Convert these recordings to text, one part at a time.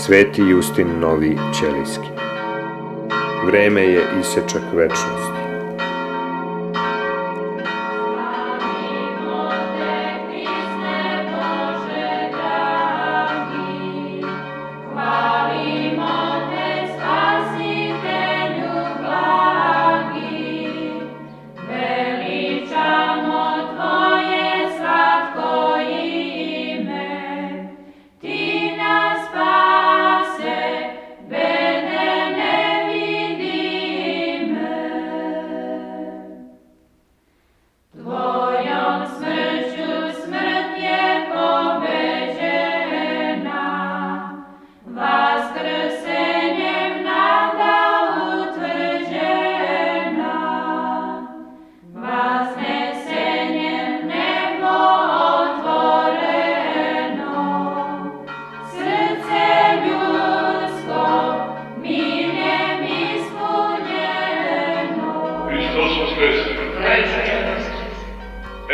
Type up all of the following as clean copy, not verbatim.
Sveti Justin Novi Ćelijski. Vreme je isečak večnosti.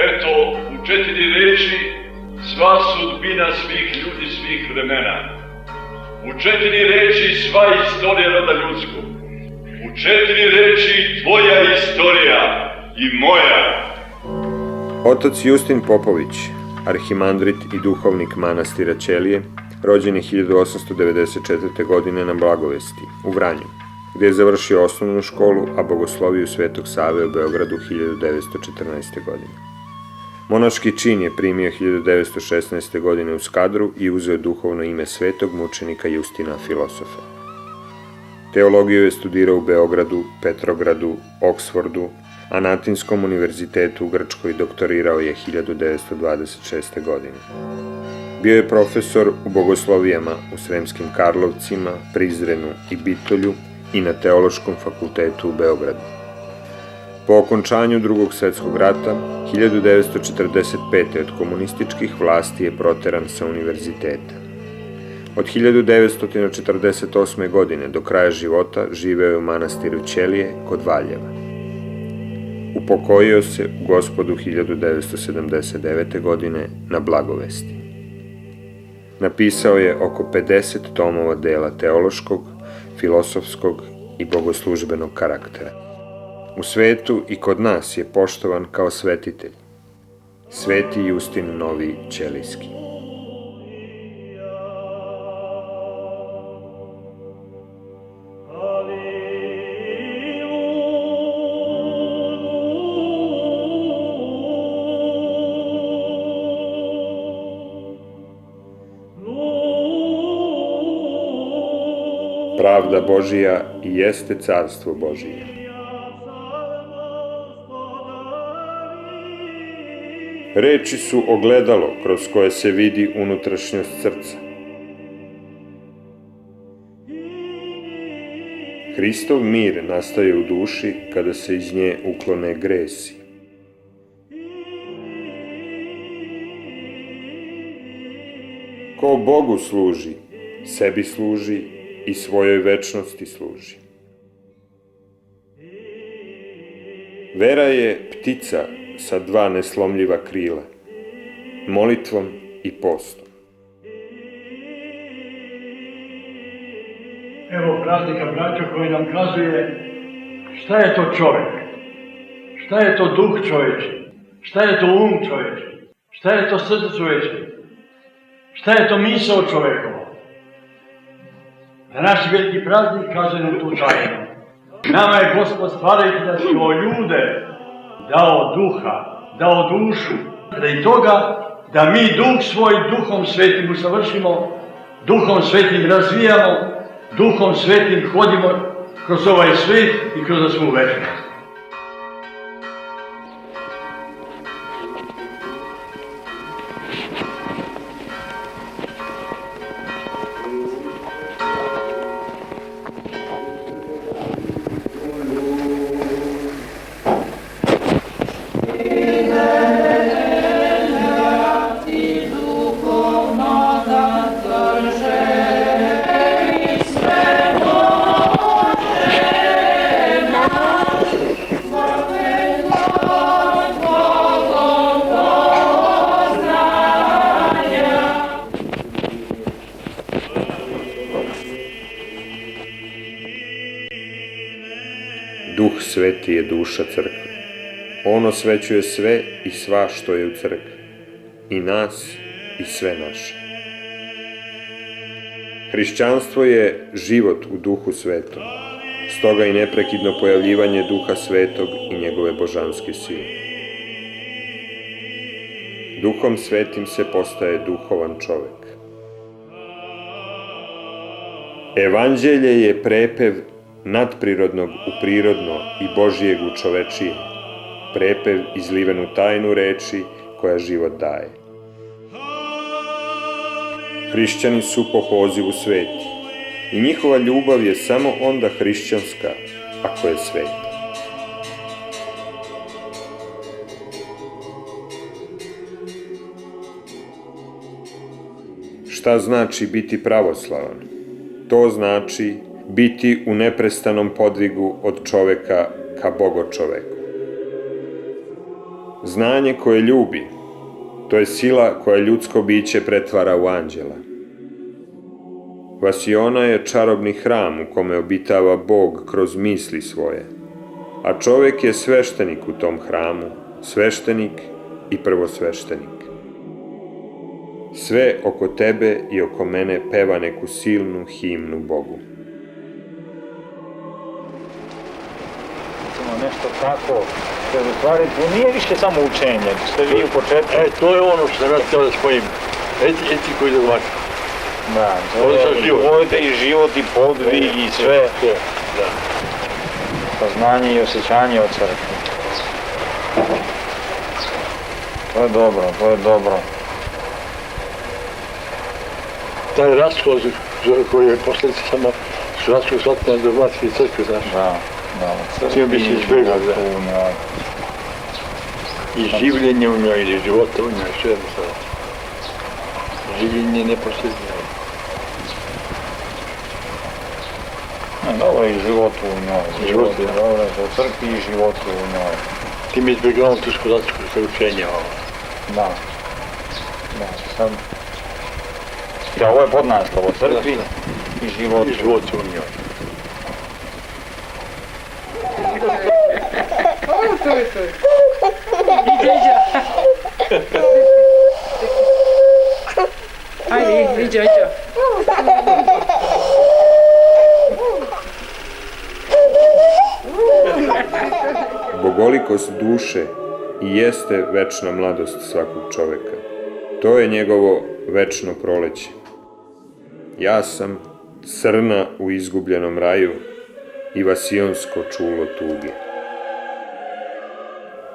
Eto, u 4 reči sva sudbina svih ljudi svih vremena. U 4 reči sva istorija roda ljudskog. U 4 reči tvoja istorija i moja. Otac Justin Popović, arhimandrit i duhovnik manastira Ćelije, rođen je 1894. godine na Blagovesti, u Vranju, gde je završio osnovnu školu, a bogosloviju Svetog Save u Beogradu 1914. godine. Monaški čin je primio 1916. godine u Skadru i uzeo duhovno ime svetog mučenika Justina Filosofa. Teologiju je studirao u Beogradu, Petrogradu, Oksfordu, a na Atinskom univerzitetu u Grčkoj doktorirao je 1926. godine. Bio je profesor u bogoslovijama u Sremskim Karlovcima, Prizrenu i Bitolju i na Teološkom fakultetu u Beogradu. Po okončanju Drugog svetskog rata, 1945. od komunističkih vlasti je proteran sa univerziteta. Od 1948. godine do kraja života živeo je u manastiru Ćelije kod Valjeva. Upokojio se u Gospodu 1979. godine na Blagovesti. Napisao je oko 50 tomova dela teološkog, filosofskog i bogoslužbenog karaktera. U svetu i kod nas je poštovan kao svetitelj. Sveti Justin Novi Ćelijski. Pravda Božija i jeste carstvo Božije. Reči su ogledalo kroz koje se vidi unutrašnjost srca. Hristov mir nastaje u duši kada se iz nje uklone gresi. Ko Bogu služi, sebi služi i svojoj večnosti služi. Vera je ptica sa 2 neslomljiva krila, molitvom i postom. Evo praznika, braćo, koji nam kazuje šta je to čovek, šta je to duh čoveči, šta je to um čoveči, šta je to srce čoveči, šta je to misao čovekova. Na naš veliki praznik kaže nam tu tajnu. Nama je Gospod stvarajući nas kao ljude dao duha, dao dušu, radi toga da mi duh svoj duhom svetim usavršimo, duhom svetim razvijamo, duhom svetim hodimo kroz ovaj svet i kroz svu večnost. sveti je duša crkve. On osvećuje sve i sva što je u crkvi, i nas i sve naše. Hrišćanstvo je život u Duhu Svetom, stoga i neprekidno pojavljivanje Duha Svetog i njegove božanske sile. Duhom Svetim se postaje duhovan čovek. Evanđelje je prepev nadprirodnog u prirodno i Božijeg u čovečije, prepev izliven u tajnu reči koja život daje. Hrišćani su po pozivu sveti i njihova ljubav je samo onda hrišćanska ako je sveta. Šta znači biti pravoslavan? To znači biti u neprestanom podvigu od čoveka ka bogočoveku. Znanje koje ljubi, to je sila koja ljudsko biće pretvara u anđela. Vasiona je čarobni hram u kome obitava Bog kroz misli svoje, a čovek je sveštenik u tom hramu, sveštenik i prvosveštenik. Sve oko tebe i oko mene peva neku silnu himnu Bogu. Nešto tako, što je u stvari, to nije više samo učenje, što vi u početku... To je ono što sam ja htio da spojim. Etiku i dogmatiku. Da, to je i život i podvig i sve. Da. Poznanje i osjećanje o crkvi. To je dobro, to je dobro. Taj raskol koji je posljedica samo su raskol shvatne dogmatike crkve, znaš. Da. Htio bi se izbjegao, da. I življenje u njoj, ili života u njoj, sve jedno sada. Življenje neposljednje. Dobro, i život u njoj. Život, da. Dobro, u crkvi i život u njoj. Ti mi izbjegao tu skolatsko učenje ovo. Da. Sad... Ja, ovo je podnaslov o crkvi i život u njoj. Ajde, iđe. Bogolikost duše i jeste večna mladost svakog čoveka. To je njegovo večno proleće. Ja sam srna u izgubljenom raju i vasionsko čulo tuge.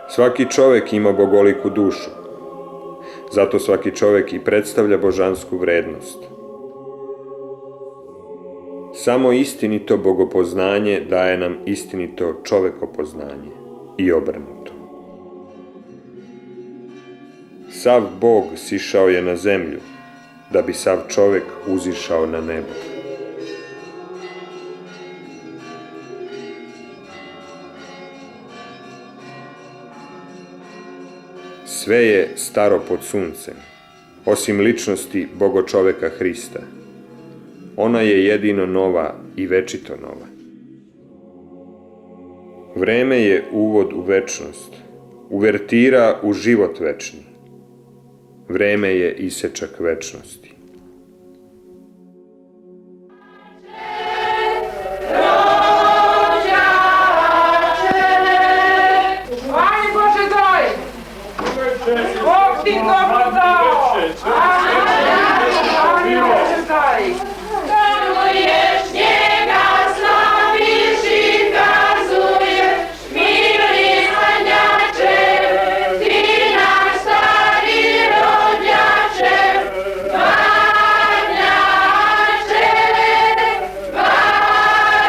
Svaki čovek ima bogoliku dušu. Zato svaki čovek i predstavlja božansku vrednost. Samo istinito bogopoznanje daje nam istinito čovekopoznanje i obrnuto. Sav Bog sišao je na zemlju, da bi sav čovek uzišao na nebo. Sve je staro pod suncem, osim ličnosti bogočoveka Hrista. Ona je jedino nova i večito nova. Vreme je uvod u večnost, uvertira u život večni. Vreme je isečak večnosti. Bog ti dobro dao! Amin, Bože daj! Daruješ njega, slaviš i kazuješ, milni sanjače, ti naš stari rodnjače, varnjače, varnjače.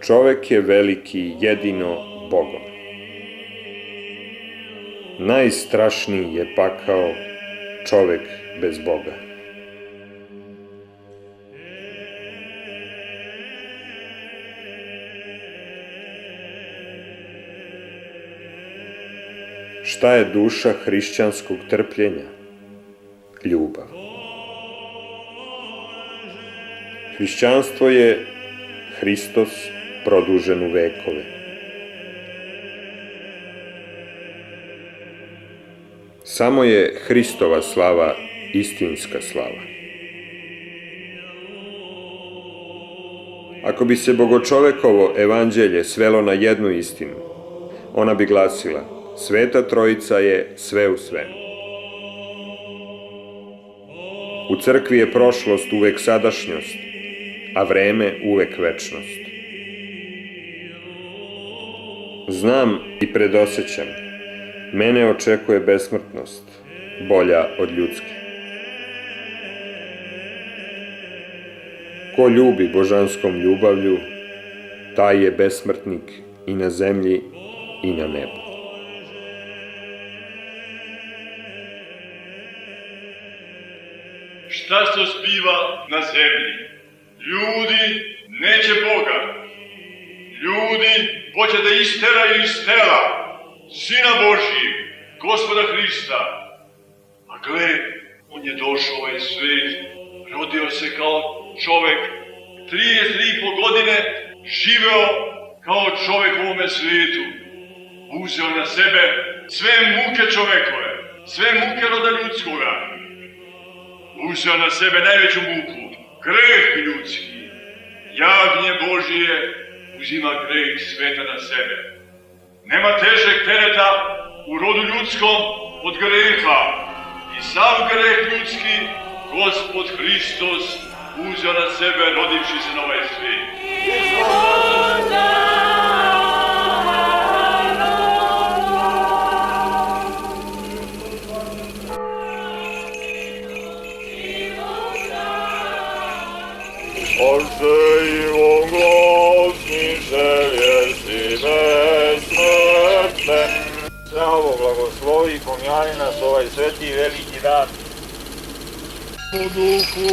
Čovek je veliki jedino Bogom. najstrašniji je pakao čovek bez Boga. Šta je duša hrišćanskog trpljenja? Ljubav. Hrišćanstvo je Hristos produžen u vekove. Samo je Hristova slava istinska slava. Ako bi se bogočovekovo evanđelje svelo na jednu istinu, ona bi glasila: Sveta Trojica je sve u svemu. U crkvi je prošlost uvek sadašnjost, a vreme uvek večnost. Znam i predosećam, mene očekuje besmrtnost, bolja od ljudske. Ko ljubi božanskom ljubavlju, taj je besmrtnik i na zemlji i na nebu. Šta se zbiva na zemlji? Ljudi neće Boga. Ljudi hoće da isteraju iz tela Sina Božijeg, Gospoda Hrista. A gle, on je došao u ovaj svet, rodio se kao čovek, 33,5 godine živeo kao čovek u ovome svetu. Uzeo na sebe sve muke čovekove, sve muke roda ljudskoga. Uzeo na sebe najveću muku, greh ljudski. Jagnje Božije uzima greh sveta na sebe. Nema težeg tereta u rodu ljudskom od greha. I sav greh ljudski Gospod Hristos uzeo na sebe rodivši se na ovaj svijet. Ožejivom glasniše vijesti besmrtne. Sve ovo blagoslovi i pomjani nas ovaj sveti i veliki dan. U duhu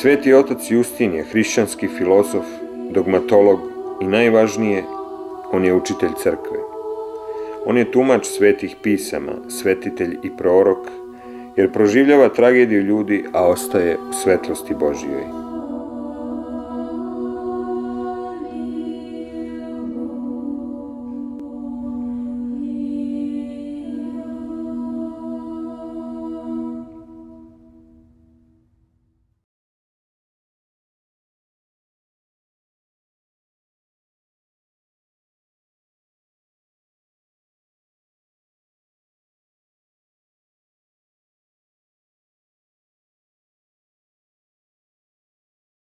Sveti otac Justin je hrišćanski filozof, dogmatolog i najvažnije, on je učitelj crkve. On je tumač svetih pisama, svetitelj i prorok jer proživljava tragediju ljudi, a ostaje u svetlosti Božijoj.